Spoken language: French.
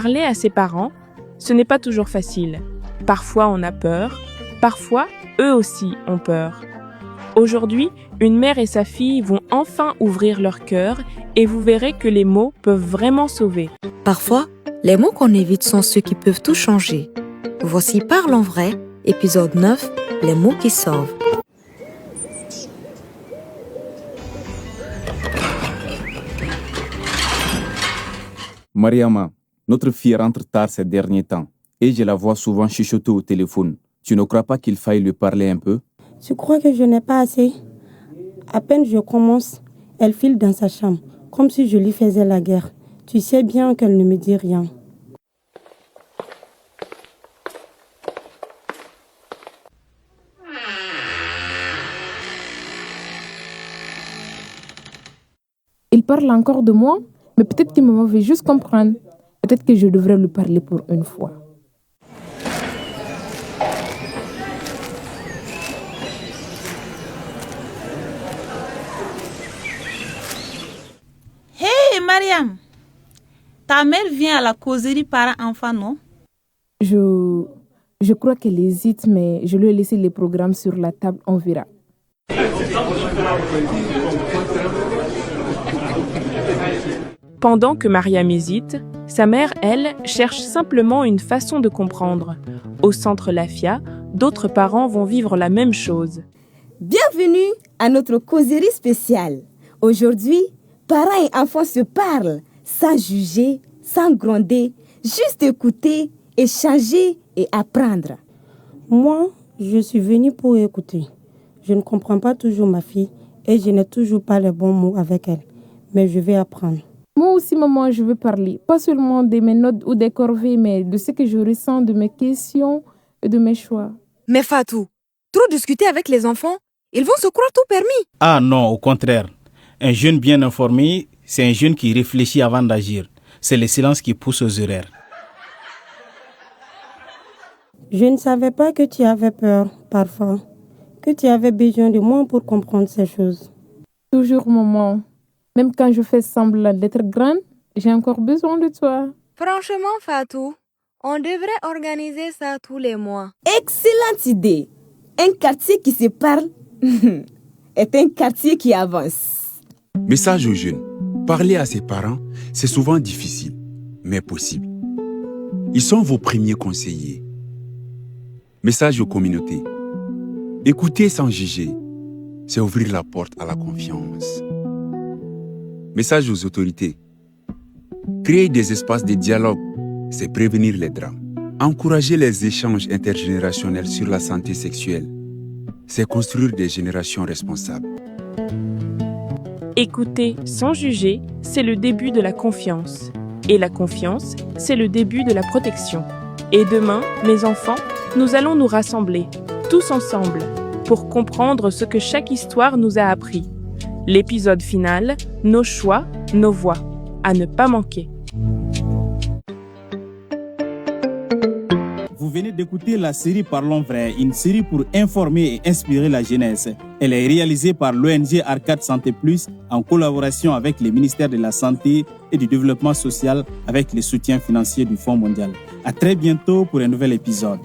Parler à ses parents, ce n'est pas toujours facile. Parfois on a peur, parfois eux aussi ont peur. Aujourd'hui, une mère et sa fille vont enfin ouvrir leur cœur et vous verrez que les mots peuvent vraiment sauver. Parfois, les mots qu'on évite sont ceux qui peuvent tout changer. Voici Parlons vrai, épisode 9, les mots qui sauvent. Mariama, notre fille rentre tard ces derniers temps et je la vois souvent chuchoter au téléphone. Tu ne crois pas qu'il faille lui parler un peu? Tu crois que je n'ai pas assez? À peine je commence, elle file dans sa chambre, comme si je lui faisais la guerre. Tu sais bien qu'elle ne me dit rien. Il parle encore de moi, mais peut-être qu'il me veut juste comprendre. Peut-être que je devrais lui parler pour une fois. Hey Mariam, ta mère vient à la causerie parents-enfants, non? Je crois qu'elle hésite, mais je lui ai laissé les programmes sur la table, on verra. Pendant que Mariam hésite, sa mère, elle, cherche simplement une façon de comprendre. Au centre Lafia, d'autres parents vont vivre la même chose. Bienvenue à notre causerie spéciale. Aujourd'hui, parents et enfants se parlent, sans juger, sans gronder, juste écouter, échanger et apprendre. Moi, je suis venue pour écouter. Je ne comprends pas toujours ma fille et je n'ai toujours pas les bons mots avec elle. Mais je vais apprendre. Moi aussi, maman, je veux parler. Pas seulement de mes notes ou des corvées, mais de ce que je ressens, de mes questions et de mes choix. Mais Fatou, trop discuter avec les enfants, ils vont se croire tout permis. Ah non, au contraire. Un jeune bien informé, c'est un jeune qui réfléchit avant d'agir. C'est le silence qui pousse aux erreurs. Je ne savais pas que tu avais peur, parfois. Que tu avais besoin de moi pour comprendre ces choses. Toujours, maman. Même quand je fais semblant d'être grande, j'ai encore besoin de toi. Franchement, Fatou, on devrait organiser ça tous les mois. Excellente idée. Un quartier qui se parle est un quartier qui avance. Message aux jeunes. Parler à ses parents, c'est souvent difficile, mais possible. Ils sont vos premiers conseillers. Message aux communautés. Écouter sans juger, c'est ouvrir la porte à la confiance. Message aux autorités. Créer des espaces de dialogue, c'est prévenir les drames. Encourager les échanges intergénérationnels sur la santé sexuelle, c'est construire des générations responsables. Écouter sans juger, c'est le début de la confiance. Et la confiance, c'est le début de la protection. Et demain, mes enfants, nous allons nous rassembler, tous ensemble, pour comprendre ce que chaque histoire nous a appris. L'épisode final, nos choix, nos voix, à ne pas manquer. Vous venez d'écouter la série Parlons vrai, une série pour informer et inspirer la jeunesse. Elle est réalisée par l'ONG Arcade Santé Plus en collaboration avec le ministère de la Santé et du Développement social avec le soutien financier du Fonds mondial. À très bientôt pour un nouvel épisode.